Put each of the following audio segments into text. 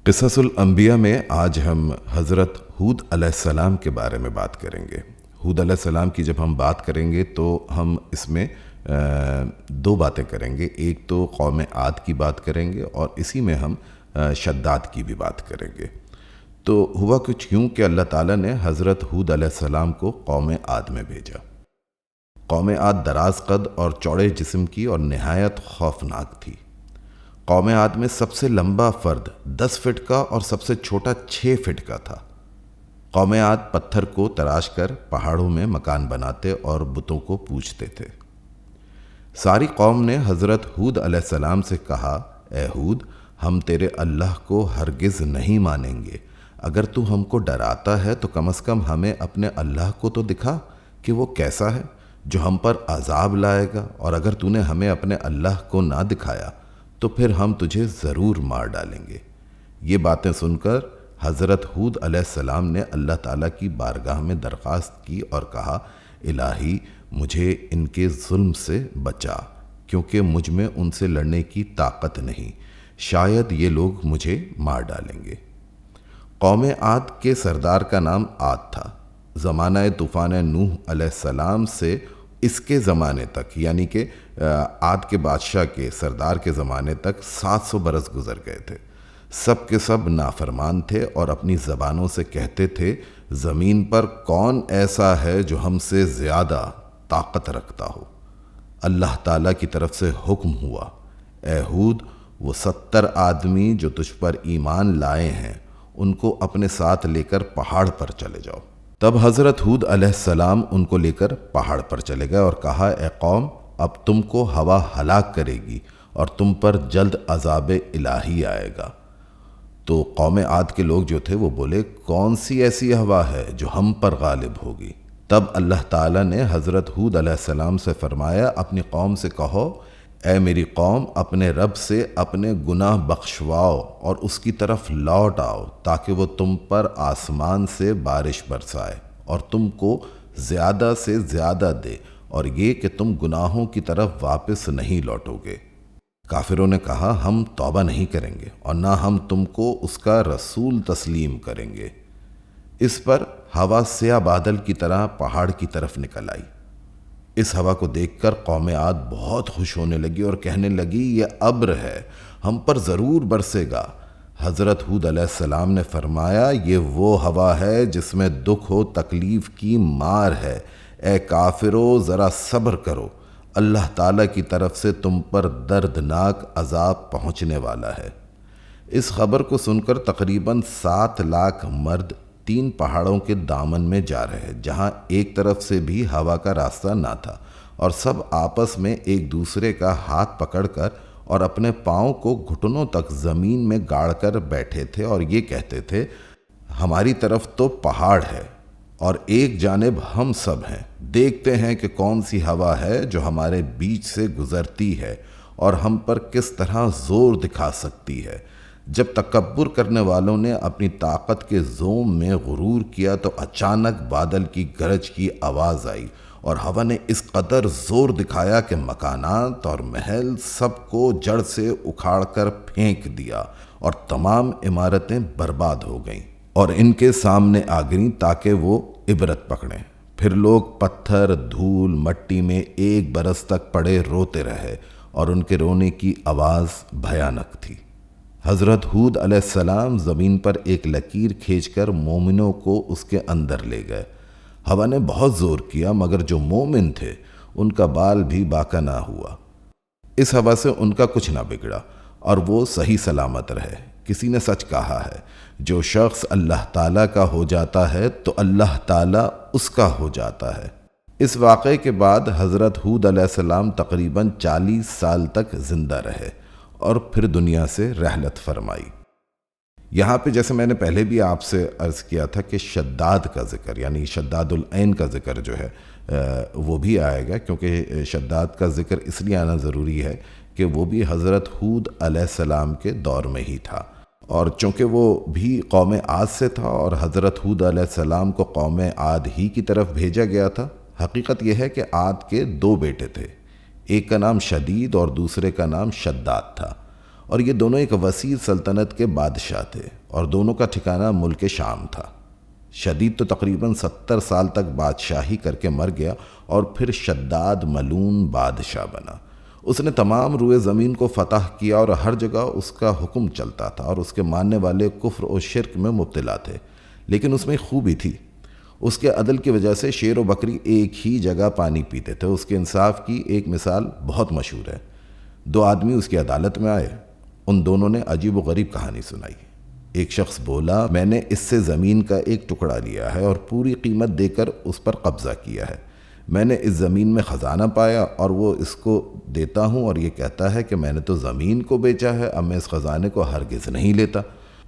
قصص الانبیاء میں آج ہم حضرت ہود علیہ السلام کے بارے میں بات کریں گے۔ ہود علیہ السلام کی جب ہم بات کریں گے تو ہم اس میں دو باتیں کریں گے۔ ایک تو قوم عاد کی بات کریں گے اور اسی میں ہم شداد کی بھی بات کریں گے۔ تو ہوا کچھ یوں کہ اللہ تعالیٰ نے حضرت ہود علیہ السلام کو قوم عاد میں بھیجا۔ قوم عاد دراز قد اور چوڑے جسم کی اور نہایت خوفناک تھی۔ قوم عاد میں سب سے لمبا فرد 10 فٹ کا اور سب سے چھوٹا 6 فٹ کا تھا۔ قوم عاد پتھر کو تراش کر پہاڑوں میں مکان بناتے اور بتوں کو پوجتے تھے۔ ساری قوم نے حضرت ہود علیہ السلام سے کہا، اے ہود، ہم تیرے اللہ کو ہرگز نہیں مانیں گے۔ اگر تو ہم کو ڈراتا ہے تو کم از کم ہمیں اپنے اللہ کو تو دکھا کہ وہ کیسا ہے جو ہم پر عذاب لائے گا، اور اگر تو نے ہمیں اپنے اللہ کو نہ دکھایا تو پھر ہم تجھے ضرور مار ڈالیں گے۔ یہ باتیں سن کر حضرت ہود علیہ السلام نے اللہ تعالیٰ کی بارگاہ میں درخواست کی اور کہا، الہی مجھے ان کے ظلم سے بچا، کیونکہ مجھ میں ان سے لڑنے کی طاقت نہیں، شاید یہ لوگ مجھے مار ڈالیں گے۔ قوم عاد کے سردار کا نام عاد تھا۔ زمانہ طوفان نوح علیہ السلام سے اس کے زمانے تک، یعنی کہ عاد کے بادشاہ کے سردار کے زمانے تک 700 برس گزر گئے تھے۔ سب کے سب نافرمان تھے اور اپنی زبانوں سے کہتے تھے، زمین پر کون ایسا ہے جو ہم سے زیادہ طاقت رکھتا ہو؟ اللہ تعالیٰ کی طرف سے حکم ہوا، اے ہود، وہ 70 آدمی جو تجھ پر ایمان لائے ہیں ان کو اپنے ساتھ لے کر پہاڑ پر چلے جاؤ۔ تب حضرت ہود علیہ السلام ان کو لے کر پہاڑ پر چلے گئے اور کہا، اے قوم، اب تم کو ہوا ہلاک کرے گی اور تم پر جلد عذاب الہی آئے گا۔ تو قوم عاد کے لوگ جو تھے وہ بولے، کون سی ایسی ہوا ہے جو ہم پر غالب ہوگی؟ تب اللہ تعالیٰ نے حضرت ہود علیہ السلام سے فرمایا، اپنی قوم سے کہو، اے میری قوم، اپنے رب سے اپنے گناہ بخشواؤ اور اس کی طرف لوٹ آؤ تاکہ وہ تم پر آسمان سے بارش برسائے اور تم کو زیادہ سے زیادہ دے، اور یہ کہ تم گناہوں کی طرف واپس نہیں لوٹو گے۔ کافروں نے کہا، ہم توبہ نہیں کریں گے اور نہ ہم تم کو اس کا رسول تسلیم کریں گے۔ اس پر ہوا سیاہ بادل کی طرح پہاڑ کی طرف نکل آئی۔ اس ہوا کو دیکھ کر قوم عاد بہت خوش ہونے لگی اور کہنے لگی، یہ ابر ہے، ہم پر ضرور برسے گا۔ حضرت ہود علیہ السلام نے فرمایا، یہ وہ ہوا ہے جس میں دکھ و تکلیف کی مار ہے۔ اے کافرو، ذرا صبر کرو، اللہ تعالیٰ کی طرف سے تم پر دردناک عذاب پہنچنے والا ہے۔ اس خبر کو سن کر تقریباً 7 لاکھ مرد 3 پہاڑوں کے دامن میں جا رہے، جہاں ایک طرف سے بھی ہوا کا راستہ نہ تھا، اور سب آپس میں ایک دوسرے کا ہاتھ پکڑ کر اور اپنے پاؤں کو گھٹنوں تک زمین میں گاڑ کر بیٹھے تھے اور یہ کہتے تھے، ہماری طرف تو پہاڑ ہے اور ایک جانب ہم سب ہیں، دیکھتے ہیں کہ کون سی ہوا ہے جو ہمارے بیچ سے گزرتی ہے اور ہم پر کس طرح زور دکھا سکتی ہے۔ جب تکبر کرنے والوں نے اپنی طاقت کے زوم میں غرور کیا تو اچانک بادل کی گرج کی آواز آئی اور ہوا نے اس قدر زور دکھایا کہ مکانات اور محل سب کو جڑ سے اکھاڑ کر پھینک دیا اور تمام عمارتیں برباد ہو گئیں اور ان کے سامنے آ گئیں تاکہ وہ عبرت پکڑیں۔ پھر لوگ پتھر، دھول، مٹی میں 1 برس تک پڑے روتے رہے اور ان کے رونے کی آواز بھیانک تھی۔ حضرت ہود علیہ السلام زمین پر ایک لکیر کھینچ کر مومنوں کو اس کے اندر لے گئے۔ ہوا نے بہت زور کیا مگر جو مومن تھے ان کا بال بھی باقی نہ ہوا۔ اس ہوا سے ان کا کچھ نہ بگڑا اور وہ صحیح سلامت رہے۔ کسی نے سچ کہا ہے، جو شخص اللہ تعالیٰ کا ہو جاتا ہے تو اللہ تعالیٰ اس کا ہو جاتا ہے۔ اس واقعے کے بعد حضرت ہود علیہ السلام تقریباً 40 سال تک زندہ رہے اور پھر دنیا سے رحلت فرمائی۔ یہاں پہ جیسے میں نے پہلے بھی آپ سے عرض کیا تھا کہ شداد کا ذکر، یعنی شداد العین کا ذکر جو ہے وہ بھی آئے گا، کیونکہ شداد کا ذکر اس لیے آنا ضروری ہے کہ وہ بھی حضرت ہود علیہ السلام کے دور میں ہی تھا، اور چونکہ وہ بھی قوم عاد سے تھا اور حضرت ہود علیہ السلام کو قوم عاد ہی کی طرف بھیجا گیا تھا۔ حقیقت یہ ہے کہ عاد کے 2 بیٹے تھے، ایک کا نام شدید اور دوسرے کا نام شداد تھا، اور یہ دونوں ایک وسیع سلطنت کے بادشاہ تھے اور دونوں کا ٹھکانہ ملک شام تھا۔ شدید تو تقریباً 70 سال تک بادشاہی کر کے مر گیا اور پھر شداد ملعون بادشاہ بنا۔ اس نے تمام روئے زمین کو فتح کیا اور ہر جگہ اس کا حکم چلتا تھا اور اس کے ماننے والے کفر و شرک میں مبتلا تھے، لیکن اس میں خوبی تھی۔ اس کے عدل کی وجہ سے شیر و بکری ایک ہی جگہ پانی پیتے تھے۔ اس کے انصاف کی ایک مثال بہت مشہور ہے۔ 2 آدمی اس کی عدالت میں آئے، ان دونوں نے عجیب و غریب کہانی سنائی۔ ایک شخص بولا، میں نے اس سے زمین کا ایک ٹکڑا لیا ہے اور پوری قیمت دے کر اس پر قبضہ کیا ہے۔ میں نے اس زمین میں خزانہ پایا اور وہ اس کو دیتا ہوں اور یہ کہتا ہے کہ میں نے تو زمین کو بیچا ہے، اب میں اس خزانے کو ہرگز نہیں لیتا۔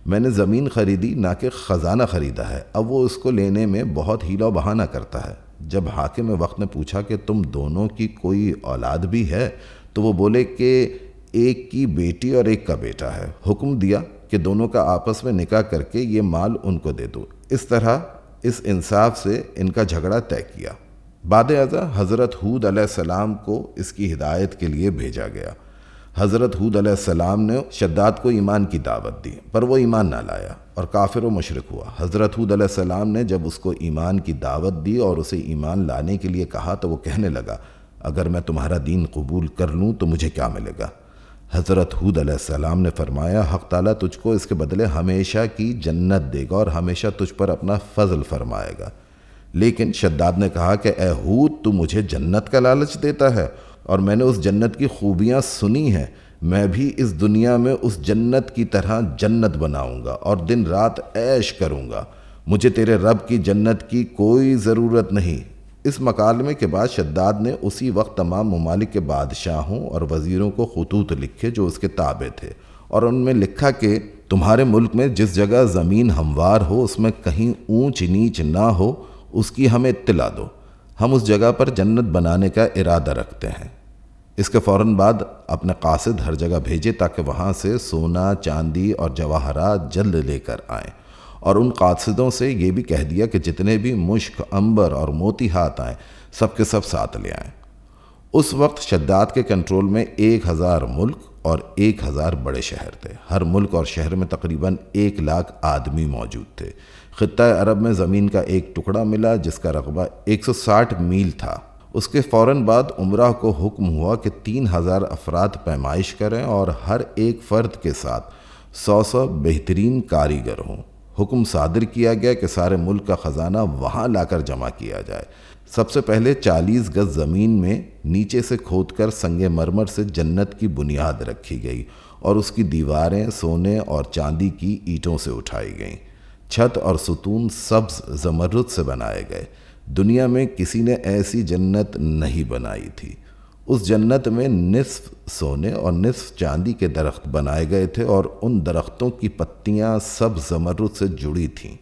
میں نے زمین خریدی نہ کہ خزانہ خریدا ہے، اب وہ اس کو لینے میں بہت ہیلا و بہانہ کرتا ہے۔ جب حاکم وقت نے پوچھا کہ تم دونوں کی کوئی اولاد بھی ہے تو وہ بولے کہ ایک کی بیٹی اور ایک کا بیٹا ہے۔ حکم دیا کہ دونوں کا آپس میں نکاح کر کے یہ مال ان کو دے دو۔ اس طرح اس انصاف سے ان کا جھگڑا طے کیا۔ بعد ازاں حضرت ہود علیہ السلام کو اس کی ہدایت کے لیے بھیجا گیا۔ حضرت ہود علیہ السلام نے شداد کو ایمان کی دعوت دی، پر وہ ایمان نہ لایا اور کافر و مشرک ہوا۔ حضرت ہود علیہ السلام نے جب اس کو ایمان کی دعوت دی اور اسے ایمان لانے کے لیے کہا تو وہ کہنے لگا، اگر میں تمہارا دین قبول کر لوں تو مجھے کیا ملے گا؟ حضرت ہود علیہ السلام نے فرمایا، حق تعالیٰ تجھ کو اس کے بدلے ہمیشہ کی جنت دے گا اور ہمیشہ تجھ پر اپنا فضل فرمائے گا۔ لیکن شداد نے کہا کہ اے ہود، تو مجھے جنت کا لالچ دیتا ہے اور میں نے اس جنت کی خوبیاں سنی ہیں۔ میں بھی اس دنیا میں اس جنت کی طرح جنت بناؤں گا اور دن رات عیش کروں گا۔ مجھے تیرے رب کی جنت کی کوئی ضرورت نہیں۔ اس مکالمے کے بعد شداد نے اسی وقت تمام ممالک کے بادشاہوں اور وزیروں کو خطوط لکھے جو اس کے تابع تھے، اور ان میں لکھا کہ تمہارے ملک میں جس جگہ زمین ہموار ہو، اس میں کہیں اونچ نیچ نہ ہو، اس کی ہمیں اطلاع دو۔ ہم اس جگہ پر جنت بنانے کا ارادہ رکھتے ہیں۔ اس کے فوراً بعد اپنے قاصد ہر جگہ بھیجے تاکہ وہاں سے سونا، چاندی اور جواہرات جلد لے کر آئیں، اور ان قاصدوں سے یہ بھی کہہ دیا کہ جتنے بھی مشک، عنبر اور موتی ہاتھ آئیں، سب کے سب ساتھ لے آئیں۔ اس وقت شداد کے کنٹرول میں 1000 ملک اور 1000 بڑے شہر تھے۔ ہر ملک اور شہر میں تقریباً 1 لاکھ آدمی موجود تھے۔ خطہ عرب میں زمین کا ایک ٹکڑا ملا جس کا رقبہ 160 میل تھا۔ اس کے فوراً بعد عمرہ کو حکم ہوا کہ 3000 افراد پیمائش کریں اور ہر ایک فرد کے ساتھ 100 بہترین کاریگر ہوں۔ حکم صادر کیا گیا کہ سارے ملک کا خزانہ وہاں لا کر جمع کیا جائے۔ سب سے پہلے 40 گز زمین میں نیچے سے کھود کر سنگ مرمر سے جنت کی بنیاد رکھی گئی اور اس کی دیواریں سونے اور چاندی کی اینٹوں سے اٹھائی گئیں۔ چھت اور ستون سبز زمرد سے بنائے گئے۔ دنیا میں کسی نے ایسی جنت نہیں بنائی تھی۔ اس جنت میں نصف سونے اور نصف چاندی کے درخت بنائے گئے تھے اور ان درختوں کی پتیاں سبز زمرد سے جڑی تھیں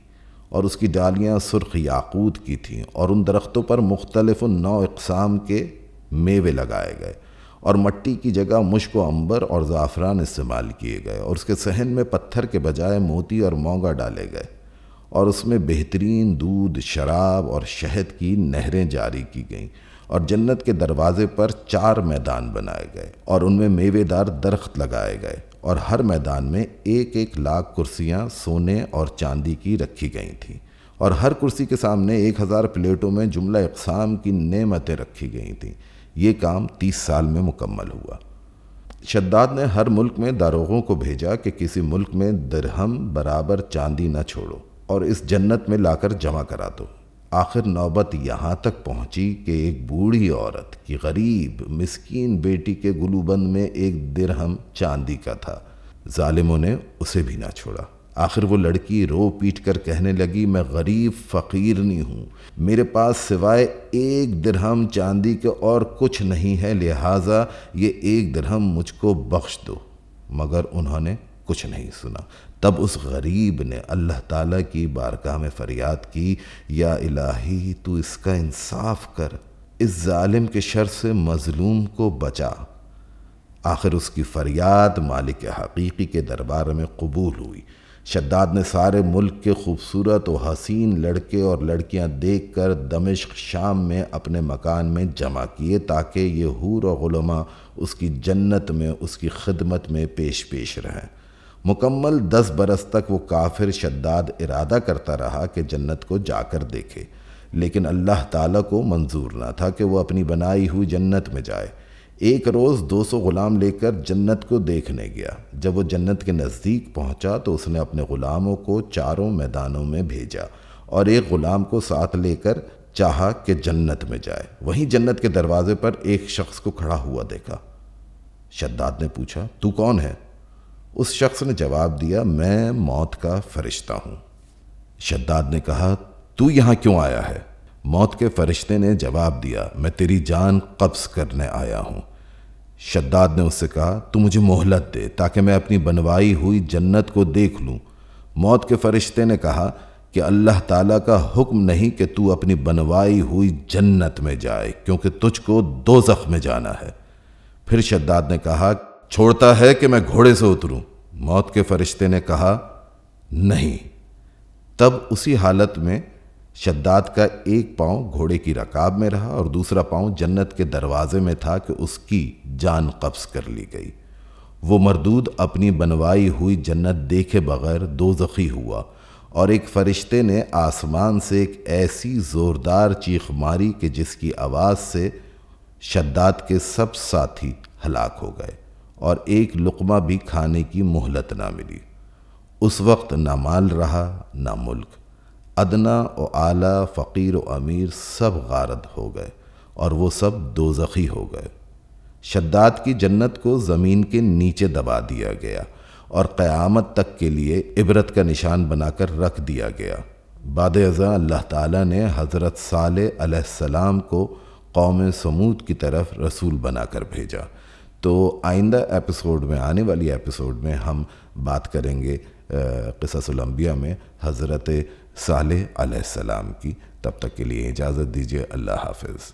اور اس کی ڈالیاں سرخ یاقوت کی تھیں، اور ان درختوں پر مختلف نوع اقسام کے میوے لگائے گئے، اور مٹی کی جگہ مشک و عنبر اور زعفران استعمال کیے گئے، اور اس کے صحن میں پتھر کے بجائے موتی اور مونگا ڈالے گئے، اور اس میں بہترین دودھ، شراب اور شہد کی نہریں جاری کی گئیں، اور جنت کے دروازے پر 4 میدان بنائے گئے اور ان میں میوے دار درخت لگائے گئے، اور ہر میدان میں 1 لاکھ کرسیاں سونے اور چاندی کی رکھی گئی تھیں، اور ہر کرسی کے سامنے 1000 پلیٹوں میں جملہ اقسام کی نعمتیں رکھی گئی تھیں۔ یہ کام 30 سال میں مکمل ہوا۔ شداد نے ہر ملک میں داروغوں کو بھیجا کہ کسی ملک میں درہم برابر چاندی نہ چھوڑو اور اس جنت میں لا کر جمع کرا دو۔ آخر نوبت یہاں تک پہنچی کہ ایک بوڑھی عورت کی غریب مسکین بیٹی کے گلوبند میں 1 درہم چاندی کا تھا۔ ظالموں نے اسے بھی نہ چھوڑا۔ آخر وہ لڑکی رو پیٹ کر کہنے لگی، میں غریب فقیرنی ہوں، میرے پاس سوائے 1 درہم چاندی کے اور کچھ نہیں ہے، لہٰذا یہ 1 درہم مجھ کو بخش دو۔ مگر انہوں نے کچھ نہیں سنا۔ تب اس غریب نے اللہ تعالیٰ کی بارگاہ میں فریاد کی، یا الہی تو اس کا انصاف کر، اس ظالم کے شر سے مظلوم کو بچا۔ آخر اس کی فریاد مالک حقیقی کے دربار میں قبول ہوئی۔ شداد نے سارے ملک کے خوبصورت و حسین لڑکے اور لڑکیاں دیکھ کر دمشق شام میں اپنے مکان میں جمع کیے تاکہ یہ حور و غلما اس کی جنت میں اس کی خدمت میں پیش رہیں۔ مکمل 10 برس تک وہ کافر شداد ارادہ کرتا رہا کہ جنت کو جا کر دیکھے، لیکن اللہ تعالیٰ کو منظور نہ تھا کہ وہ اپنی بنائی ہوئی جنت میں جائے۔ ایک روز 200 غلام لے کر جنت کو دیکھنے گیا۔ جب وہ جنت کے نزدیک پہنچا تو اس نے اپنے غلاموں کو چاروں میدانوں میں بھیجا اور ایک غلام کو ساتھ لے کر چاہا کہ جنت میں جائے۔ وہیں جنت کے دروازے پر ایک شخص کو کھڑا ہوا دیکھا۔ شداد نے پوچھا، تو کون ہے؟ اس شخص نے جواب دیا، میں موت کا فرشتہ ہوں۔ شداد نے کہا، تو یہاں کیوں آیا ہے؟ موت کے فرشتے نے جواب دیا، میں تیری جان قبض کرنے آیا ہوں۔ شداد نے اس سے کہا، تو مجھے مہلت دے تاکہ میں اپنی بنوائی ہوئی جنت کو دیکھ لوں۔ موت کے فرشتے نے کہا کہ اللہ تعالیٰ کا حکم نہیں کہ تو اپنی بنوائی ہوئی جنت میں جائے، کیونکہ تجھ کو دوزخ میں جانا ہے۔ پھر شداد نے کہا، چھوڑتا ہے کہ میں گھوڑے سے اتروں؟ موت کے فرشتے نے کہا، نہیں۔ تب اسی حالت میں شداد کا ایک پاؤں گھوڑے کی رکاب میں رہا اور دوسرا پاؤں جنت کے دروازے میں تھا کہ اس کی جان قبض کر لی گئی۔ وہ مردود اپنی بنوائی ہوئی جنت دیکھے بغیر دوزخی ہوا، اور ایک فرشتے نے آسمان سے ایک ایسی زوردار چیخ ماری کہ جس کی آواز سے شداد کے سب ساتھی ہلاک ہو گئے اور ایک لقمہ بھی کھانے کی مہلت نہ ملی۔ اس وقت نہ مال رہا نہ ملک، ادنا و اعلیٰ، فقیر و امیر سب غارت ہو گئے اور وہ سب دوزخی ہو گئے۔ شداد کی جنت کو زمین کے نیچے دبا دیا گیا اور قیامت تک کے لیے عبرت کا نشان بنا کر رکھ دیا گیا۔ بعد ازاں اللہ تعالیٰ نے حضرت صالح علیہ السلام کو قوم سمود کی طرف رسول بنا کر بھیجا۔ تو آئندہ ایپیسوڈ میں، آنے والی ایپیسوڈ میں ہم بات کریں گے قصص الانبیاء میں حضرت صالح علیہ السلام کی۔ تب تک کے لیے اجازت دیجیے، اللہ حافظ۔